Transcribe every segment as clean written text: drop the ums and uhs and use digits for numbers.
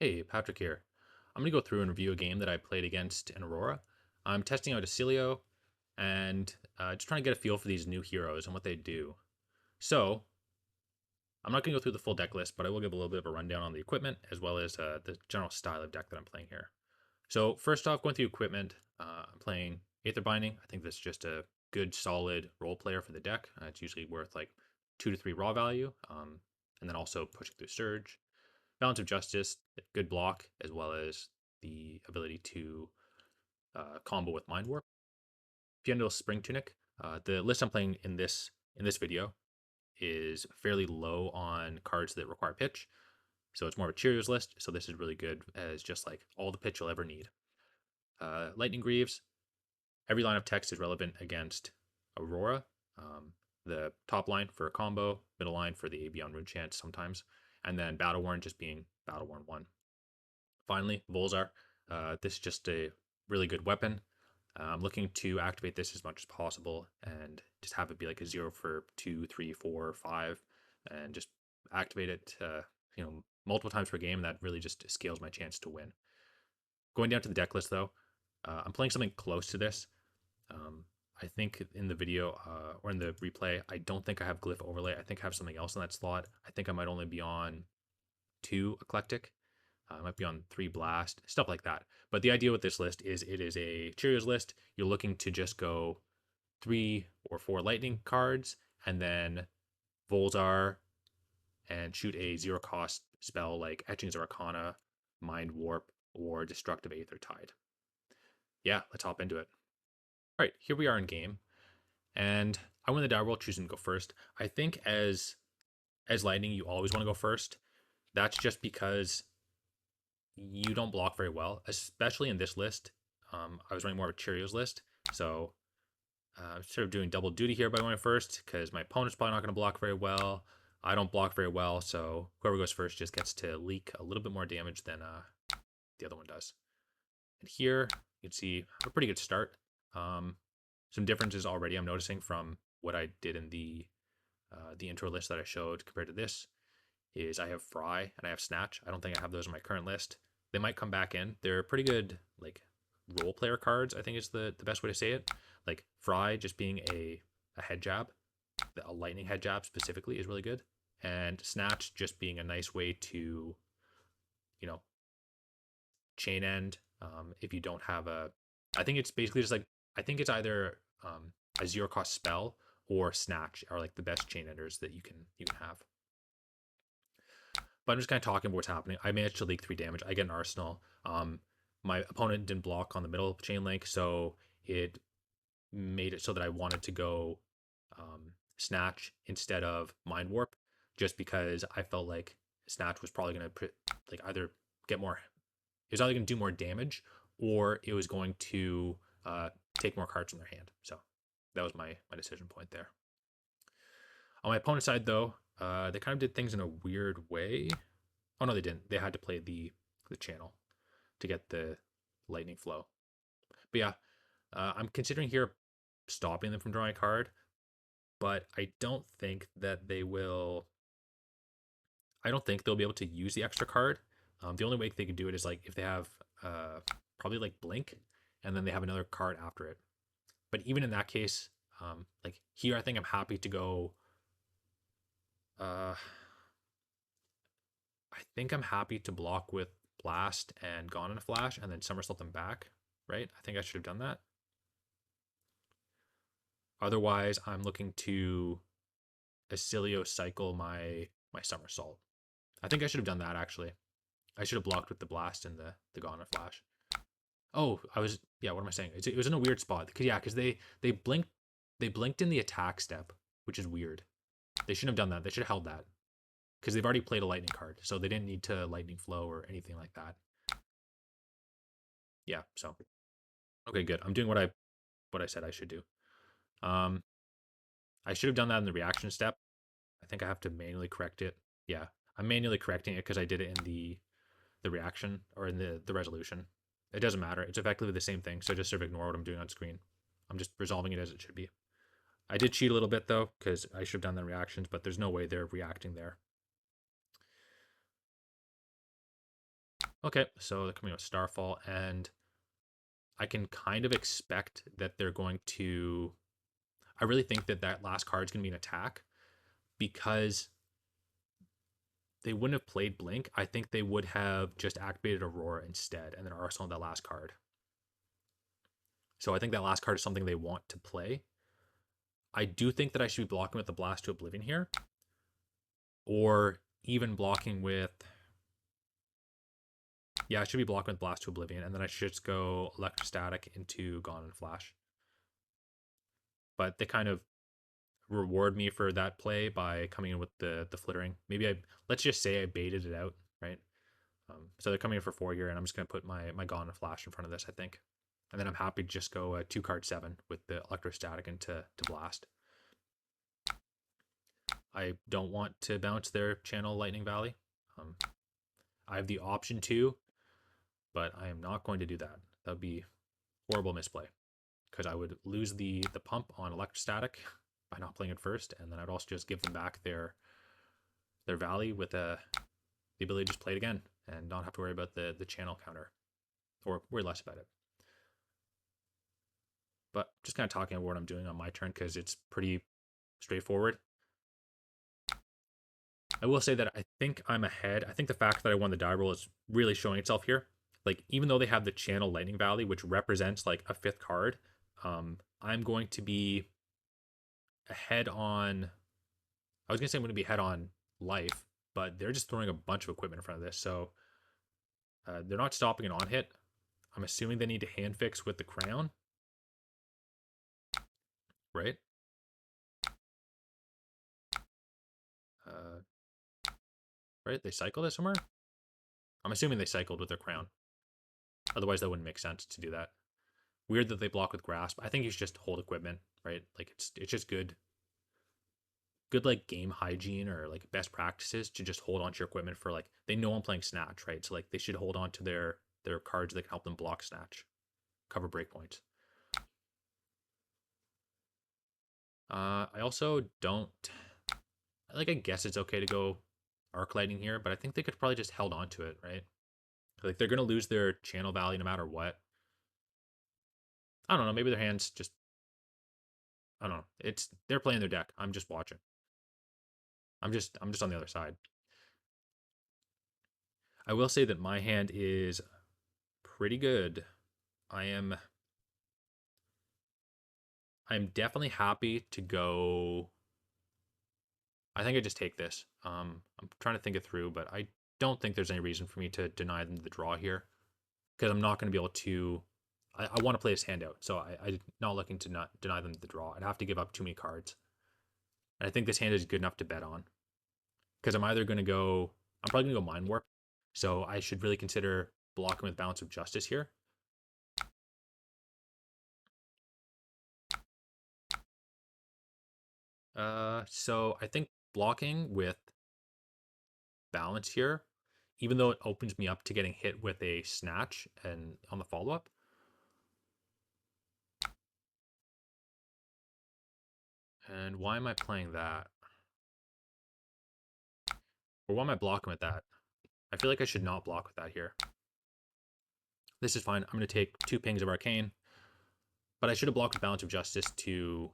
Hey, Patrick here. I'm going to go through and review a game that I played against in Aurora. I'm testing out Oscilio and just trying to get a feel for these new heroes and what they do. So, I'm not going to go through the full deck list, but I will give a little bit of a rundown on the equipment as well as the general style of deck that I'm playing here. So, first off, going through equipment, I'm playing Aether Binding. I think that's just a good, solid role player for the deck. It's usually worth like 2 to 3 raw value, and then also pushing through Surge. Balance of Justice, good block, as well as the ability to combo with Mind Warp. Fiendal Spring Tunic. The list I'm playing in this video is fairly low on cards that require pitch, so it's more of a Cheerios list. So this is really good as just like all the pitch you'll ever need. Lightning Greaves. Every line of text is relevant against Aurora. The top line for a combo, middle line for the Avion Rune Chant sometimes, and then Battle Worn just being Battle Worn 1. Finally, Volzar. This is just a really good weapon. I'm looking to activate this as much as possible and just have it be like a 0 for 2, 3, 4, 5, and just activate it multiple times per game. That really just scales my chance to win. Going down to the deck list though, I'm playing something close to this. I think in the video or in the replay, I don't think I have Glyph Overlay. I think I have something else in that slot. I think I might only be on 2 Eclectic. I might be on 3 Blast, stuff like that. But the idea with this list is it is a Cheerios list. You're looking to just go 3 or 4 Lightning cards and then Volzar and shoot a 0 cost spell like Etchings of Arcana, Mind Warp, or Destructive Aether Tide. Yeah, let's hop into it. All right, here we are in game. And I win the die roll, choosing to go first. I think as Lightning, you always want to go first. That's just because you don't block very well, especially in this list. I was running more of a Cheerios list, so sort of doing double duty here by going first because my opponent's probably not going to block very well. I don't block very well, so whoever goes first just gets to leak a little bit more damage than the other one does. And here you can see a pretty good start. Some differences already I'm noticing from what I did in the intro list that I showed compared to this is I have Fry and I have Snatch. I don't think I have those in my current list. They might come back in. They're pretty good like role player cards, I think is the best way to say it. Like Fry just being a head jab, a lightning head jab specifically is really good. And Snatch just being a nice way to, chain end. If you don't have I think it's basically just like, I think it's either a 0 cost spell or Snatch are like the best chain enders that you can have. But I'm just kind of talking about what's happening. I managed to leak 3 damage. I get an Arsenal. My opponent didn't block on the middle chain link, so it made it so that I wanted to go Snatch instead of Mind Warp, just because I felt like Snatch was probably going to either get more. It was either going to do more damage, or it was going to take more cards from their hand. So that was my decision point there. On my opponent's side, though, they kind of did things in a weird way. Oh no, they didn't. They had to play the channel to get the lightning flow. But yeah, I'm considering here stopping them from drawing a card, but I don't think that they will. I don't think they'll be able to use the extra card. The only way they could do it is like if they have probably like Blink, and then they have another card after it. But even in that case, like here, I think I'm happy to go. I think I'm happy to block with Blast and Gone in a Flash and then somersault them back, right? I think I should have done that. Otherwise, I'm looking to Oscilio cycle my somersault. I think I should have done that actually. I should have blocked with the Blast and the Gone in a Flash. Oh, what am I saying? It was in a weird spot. Because they blinked in the attack step, which is weird. They shouldn't have done that. They should have held that. Because they've already played a lightning card, so they didn't need to lightning flow or anything like that. Yeah, so okay, good. I'm doing what I said I should do. I should have done that in the reaction step. I think I have to manually correct it. Yeah, I'm manually correcting it because I did it in the reaction or in the resolution. It doesn't matter. It's effectively the same thing. So just sort of ignore what I'm doing on screen. I'm just resolving it as it should be. I did cheat a little bit though because I should have done the reactions, but there's no way they're reacting there. Okay, so they're coming with Starfall, and I can kind of expect that they're going to. I really think that that last card is going to be an attack because they wouldn't have played Blink. I think they would have just activated Aurora instead and then arsenal that last card. So I think that last card is something they want to play. I do think that I should be blocking with the Blast to Oblivion here, or even blocking with. Yeah, I should be blocking with Blast to Oblivion, and then I should just go Electrostatic into Gone and Flash. But they kind of reward me for that play by coming in with the flittering. Maybe let's just say I baited it out, right? So they're coming in for 4 here, and I'm just gonna put my Gone and Flash in front of this, I think, and then I'm happy to just go 2-card 7 with the Electrostatic into Blast. I don't want to bounce their channel Lightning Valley. I have the option to, but I am not going to do that. That would be horrible misplay because I would lose the pump on Electrostatic by not playing it first, and then I'd also just give them back their Valley with the ability to just play it again and not have to worry about the channel counter, or worry less about it. But just kind of talking about what I'm doing on my turn because it's pretty straightforward. I will say that I think I'm ahead. I think the fact that I won the die roll is really showing itself here. Like, even though they have the channel Lightning Valley, which represents like a 5th card, I'm going to be ahead on. I was gonna say I'm going to be ahead on life, but they're just throwing a bunch of equipment in front of this, so they're not stopping an on hit. I'm assuming they need to hand fix with the crown, right? Right? They cycled it somewhere? I'm assuming they cycled with their crown. Otherwise, that wouldn't make sense to do that. Weird that they block with grasp. I think you should just hold equipment, right? Like it's just good like game hygiene or like best practices to just hold onto your equipment for like they know I'm playing snatch, right? So like they should hold on to their cards that can help them block snatch, cover breakpoints. I also don't like. I guess it's okay to go arc lightning here, but I think they could probably just held on to it, right? Like they're gonna lose their channel value no matter what. I don't know. Maybe their hands just. I don't know. They're playing their deck. I'm just watching. I'm just on the other side. I will say that my hand is pretty good. I'm definitely happy to go. I think I just take this. I'm trying to think it through, but I don't think there's any reason for me to deny them the draw here because I'm not going to be able to. I want to play this hand out, so I'm not looking to not deny them the draw. I'd have to give up too many cards, and I think this hand is good enough to bet on because I'm either going to go. I'm probably going to go Mind Warp, so I should really consider blocking with Balance of Justice here. So I think blocking with balance here, even though it opens me up to getting hit with a snatch and on the follow-up. And why am I playing that? Or why am I blocking with that? I feel like I should not block with that here. This is fine. I'm going to take 2 pings of Arcane, but I should have blocked with Balance of Justice to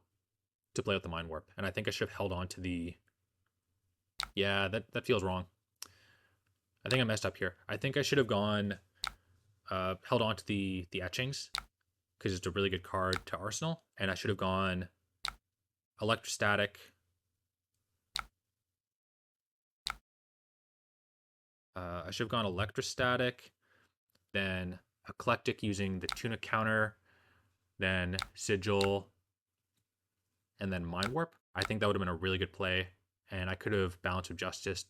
play with the Mind Warp. And I think I should have held on to the... Yeah, that feels wrong. I think I messed up here. I think I should have gone... held on to the Etchings, because it's a really good card to Arsenal. And I should have gone Electrostatic... I should have gone Electrostatic, then Eclectic using the Tunic counter, then Sigil, and then Mind Warp. I think that would have been a really good play, and I could have Balance of Justice.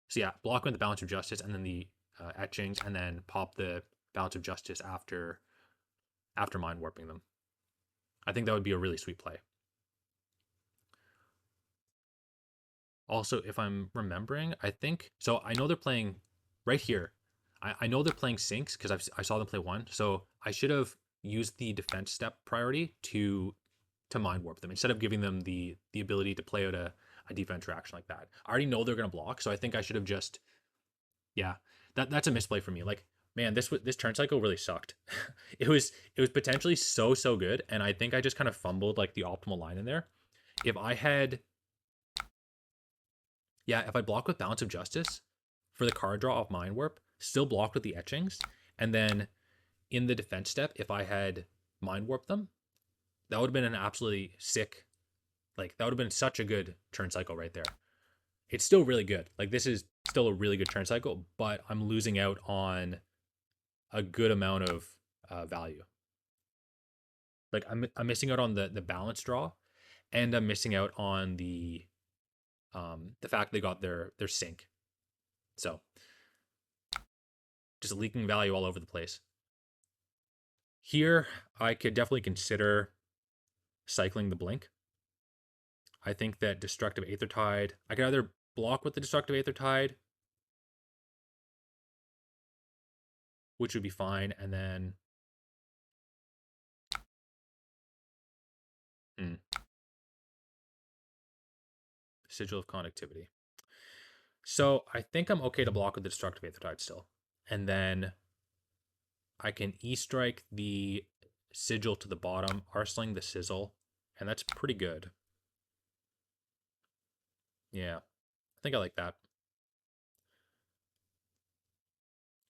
So yeah, block with the Balance of Justice, and then the Etchings, and then pop the Balance of Justice after Mind Warping them. I think that would be a really sweet play. Also, if I'm remembering, I think so. I know they're playing right here. I know they're playing sinks because I saw them play 1. So I should have used the defense step priority to Mind Warp them instead of giving them the ability to play out a defense reaction like that. I already know they're going to block, so I think I should have just Yeah, that's a misplay for me. Like, man, this turn cycle really sucked. It was potentially so good, and I think I just kind of fumbled like the optimal line in there. If I had, yeah, if I block with Balance of Justice for the card draw of Mind Warp, still block with the etchings, and then in the defense step, if I had Mind Warp them, that would have been an absolutely sick, like that would have been such a good turn cycle right there. It's still really good. Like this is still a really good turn cycle, but I'm losing out on a good amount of value. Like I'm missing out on the balance draw, and I'm missing out on the fact they got their sync. So just leaking value all over the place. Here, I could definitely consider cycling the blink. I think that Destructive Aether Tide, I could either block with the Destructive Aether Tide, which would be fine, and then Sigil of Conductivity. So I think I'm okay to block with the Destructive Aether Tide still. And then I can E-strike the Sigil to the bottom, arseling the Sizzle, and that's pretty good. Yeah, I think I like that.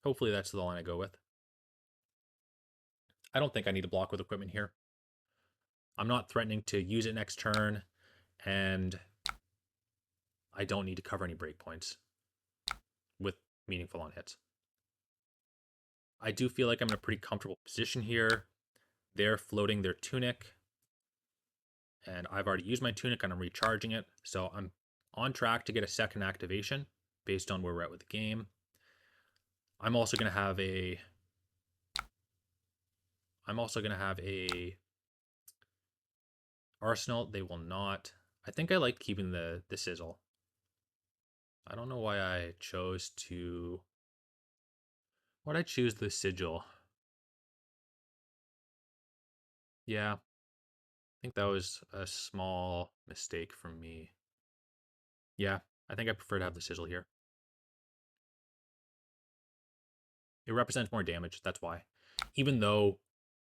Hopefully that's the line I go with. I don't think I need to block with equipment here. I'm not threatening to use it next turn, and I don't need to cover any breakpoints with meaningful on hits. I do feel like I'm in a pretty comfortable position here. They're floating their Tunic, and I've already used my Tunic and I'm recharging it, so I'm on track to get a second activation based on where we're at with the game. I'm also going to have a Arsenal. They will not. I think I like keeping the Sizzle. I don't know why I chose to. Why'd I choose the Sigil? Yeah, I think that was a small mistake from me. Yeah, I think I prefer to have the Sigil here. It represents more damage, that's why. Even though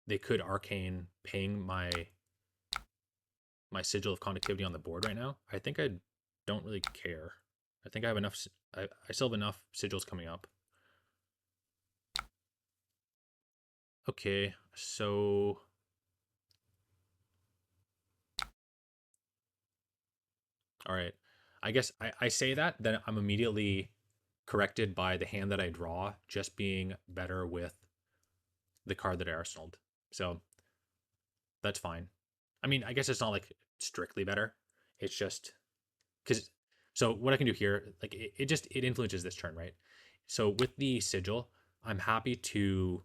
they could arcane ping my Sigil of Conductivity on the board right now, I think I don't really care. I think I have enough. I still have enough sigils coming up. Okay, so all right. I guess I say that, then I'm immediately corrected by the hand that I draw just being better with the card that I arsenaled. So that's fine. I mean, I guess it's not like strictly better. It's just because. So what I can do here, like it influences this turn, right? So with the sigil, I'm happy to,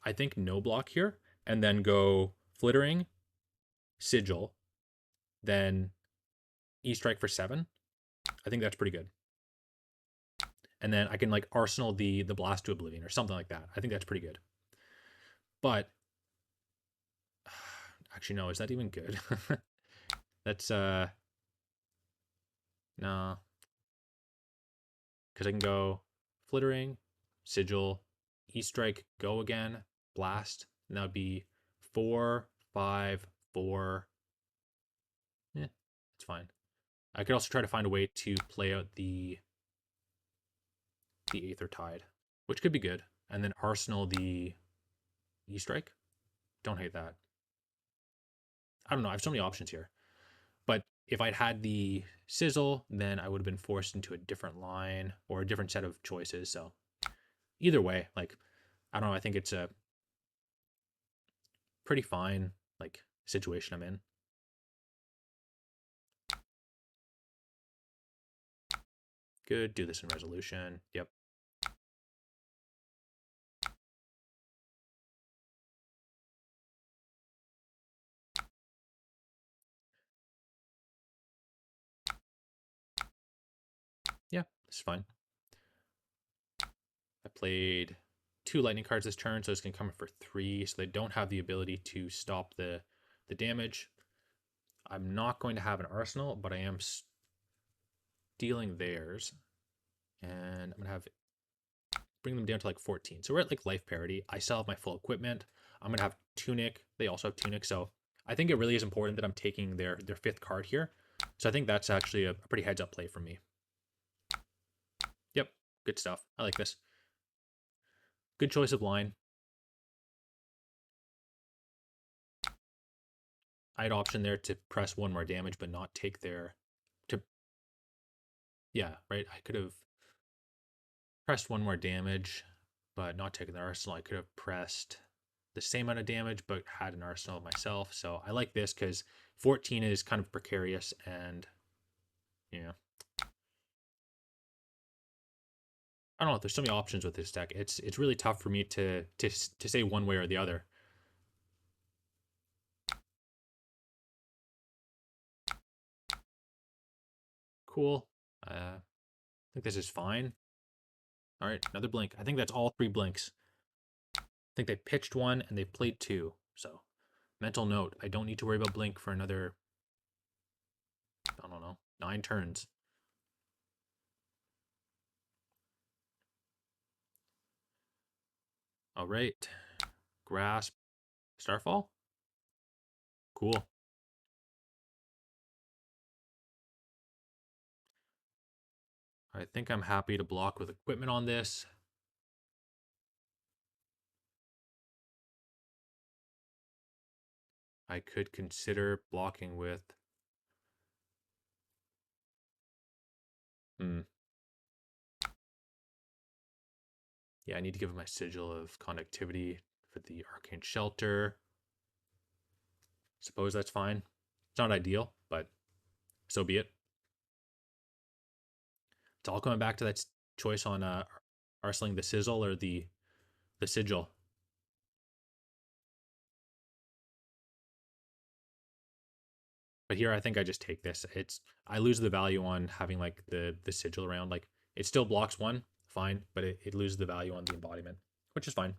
I think, no block here and then go flittering, sigil, then E-strike for 7. I think that's pretty good. And then I can like arsenal the blast to Oblivion or something like that. I think that's pretty good. But actually, no, is that even good? That's no, because I can go flittering, sigil, E-strike, go again, blast, and that would be 4, 5, 4. Yeah, it's fine. I could also try to find a way to play out the Aether Tide, which could be good, and then arsenal the E-strike. Don't hate that. I don't know. I have so many options here. But if I'd had the sizzle, then I would have been forced into a different line or a different set of choices. So either way, like, I don't know. I think it's a pretty fine like situation I'm in. Good. Do this in resolution. Yep. Yeah, this is fine. I played 2 lightning cards this turn, so it's going to come for 3, so they don't have the ability to stop the damage. I'm not going to have an arsenal, but I am stealing theirs. And I'm going to have bring them down to like 14. So we're at like life parity. I still have my full equipment. I'm going to have Tunic. They also have Tunic. So I think it really is important that I'm taking their 5th card here. So I think that's actually a pretty heads up play for me. Yep, good stuff. I like this. Good choice of line. I had option there to press 1 more damage, but not take their... Yeah, right? I could have pressed 1 more damage, but not taken the arsenal. I could have pressed the same amount of damage, but had an arsenal myself. So I like this because 14 is kind of precarious and, yeah. I don't know. There's so many options with this deck. It's really tough for me to say one way or the other. Cool. I think this is fine. All right, another blink. I think that's all 3 blinks. I think they pitched 1 and they played 2. So mental note, I don't need to worry about blink for another, I don't know, 9 turns. All right. Grasp. Starfall? Cool. I think I'm happy to block with equipment on this. I could consider blocking with... Yeah, I need to give my Sigil of Conductivity for the Arcane Shelter. Suppose that's fine. It's not ideal, but so be it. It's all coming back to that choice on arseling the Sizzle or the Sigil. But here I think I just take this. I lose the value on having like the Sigil around. Like it still blocks 1, fine, but it loses the value on the embodiment, which is fine.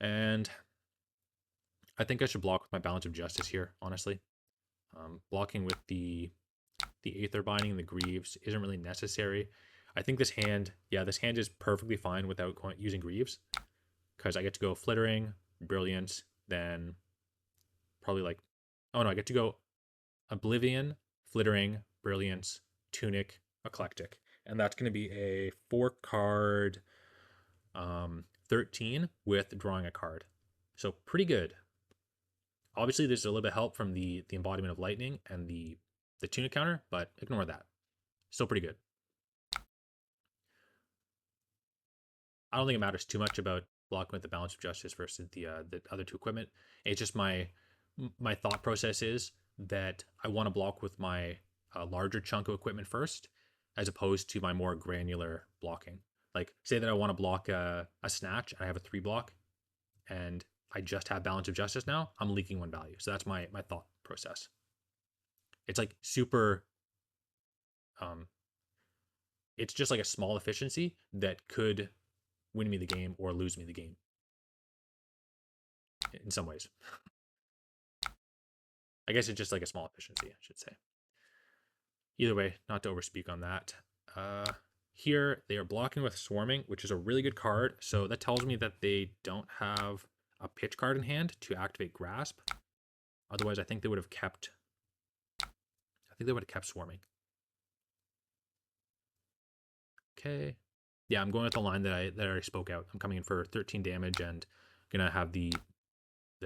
And I think I should block with my Balance of Justice here, honestly. Blocking with the Aether Binding and the Greaves isn't really necessary. I think this hand, yeah, this hand is perfectly fine without using Greaves, because I get to go Flittering, Brilliance, then probably like, oh no, I get to go Oblivion, Flittering, Brilliance, Tunic, Eclectic. And that's going to be a 4-card 13 with drawing a card. So pretty good. Obviously, there's a little bit of help from the embodiment of Lightning and the Tunic counter, but ignore that. Still pretty good. I don't think it matters too much about blocking with the Balance of Justice versus the other 2 equipment. It's just my thought process is that I want to block with my larger chunk of equipment first, as opposed to my more granular blocking. Like, say that I want to block a Snatch, and I have a 3 block, and I just have Balance of Justice now, I'm leaking 1 value. So that's my thought process. It's like super... it's just like a small efficiency that could win me the game or lose me the game in some ways. I guess it's just like a small efficiency, I should say. Either way, not to overspeak on that. Here, they are blocking with Swarming, which is a really good card. So that tells me that they don't have a pitch card in hand to activate Grasp. Otherwise, I think they would have kept... Swarming. Okay. Yeah, I'm going with the line that I already spoke out. I'm coming in for 13 damage and gonna have the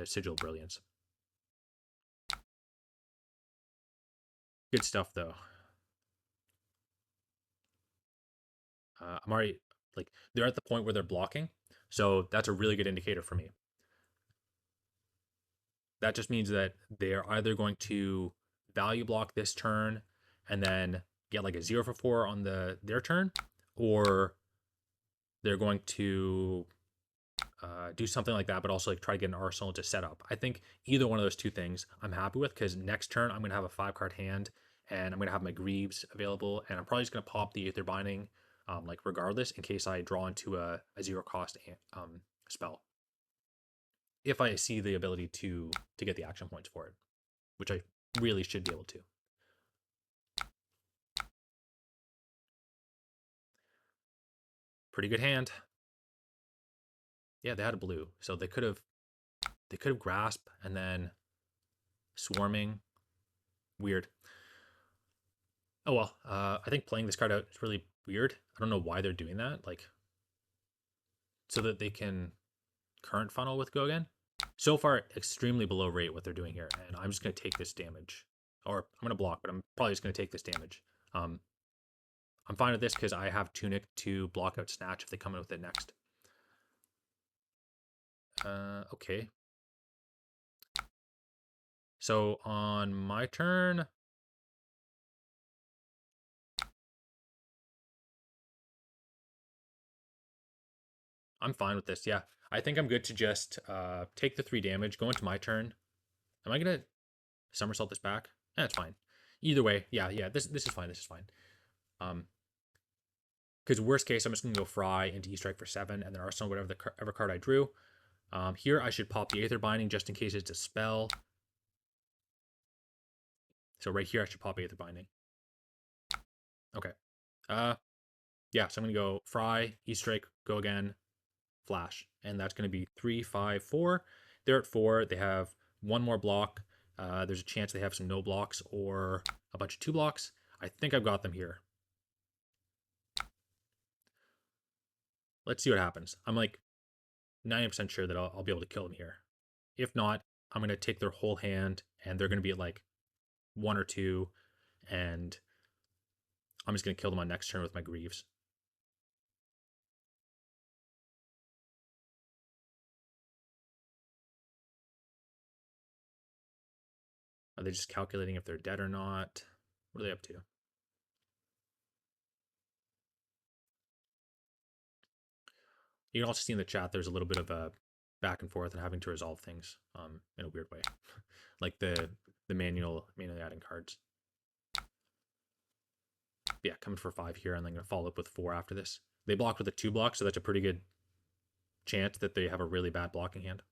Sigil Brilliance. Good stuff, though. I'm already, like, they're at the point where they're blocking, so that's a really good indicator for me. That just means that they're either going to value block this turn and then get like a 0 for 4 on their turn, or they're going to do something like that, but also like try to get an arsenal to set up. I think either one of those 2 things I'm happy with, because next turn I'm going to have a 5-card hand and I'm going to have my Greaves available, and I'm probably just going to pop the Aether Binding like regardless in case I draw into a 0 cost spell. If I see the ability to get the action points for it, which I really should be able to. Pretty good hand. Yeah, they had a blue, so they could have grasp and then swarming. Weird. Oh well. I think playing this card out is really weird. I don't know why they're doing that. Like, so that they can current funnel with go again. So far, extremely below rate what they're doing here, and I'm just gonna take this damage, or I'm gonna block, but I'm probably just gonna take this damage. I'm fine with this because I have Tunic to block out Snatch if they come in with it next. Okay. So on my turn, I'm fine with this. Yeah, I think I'm good to just take the 3 damage, go into my turn. Am I gonna somersault this back? That's fine. Either way, yeah. This is fine. This is fine. Because worst case, I'm just gonna go Fry into E-Strike for 7, and then Arsenal whatever the card I drew. Here I should pop the Aether Binding just in case it's a spell. So right here I should pop Aether Binding. Okay. Yeah. So I'm gonna go Fry, E-Strike, go again, Flash, and that's gonna be 3, 5, 4. They're at 4. They have 1 more block. There's a chance they have some no blocks or a bunch of 2 blocks. I think I've got them here. Let's see what happens. I'm like 90% sure that I'll be able to kill them here. If not, I'm going to take their whole hand and they're going to be at like 1 or 2, and I'm just going to kill them on next turn with my Greaves. Are they just calculating if they're dead or not? What are they up to? You can also see in the chat there's a little bit of a back and forth and having to resolve things in a weird way. Like the manually adding cards. Yeah, coming for 5 here, and then going to follow up with 4 after this. They block with a 2 block, so that's a pretty good chance that they have a really bad blocking hand.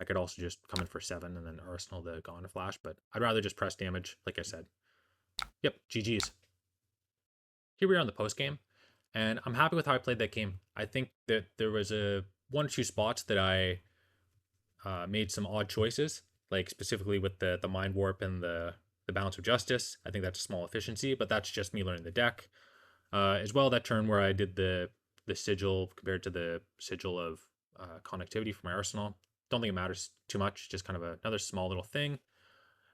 I could also just come in for 7 and then Arsenal the Gone to Flash, but I'd rather just press damage, like I said. Yep, GG's. Here we are on the post game, and I'm happy with how I played that game. I think that there was 1 or 2 spots that I made some odd choices, like specifically with the Mind Warp and the Balance of Justice. I think that's a small efficiency, but that's just me learning the deck. As well, that turn where I did the Sigil compared to the Sigil of Connectivity for my Arsenal. Don't think it matters too much, just kind of another small little thing.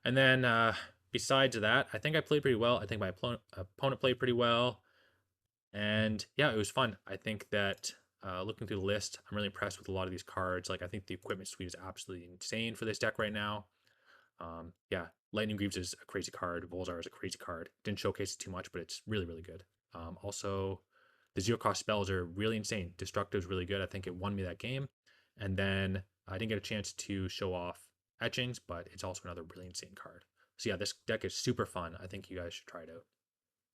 And then besides that, I think I played pretty well. I think my opponent played pretty well. And yeah, it was fun. I think that looking through the list, I'm really impressed with a lot of these cards. Like, I think the equipment suite is absolutely insane for this deck right now. Yeah, Lightning Greaves is a crazy card. Volzar is a crazy card. Didn't showcase it too much, but it's really, really good. Also, the 0-cost spells are really insane. Destructive is really good. I think it won me that game. And then I didn't get a chance to show off Etchings, but it's also another really insane card. So yeah, this deck is super fun. I think you guys should try it out.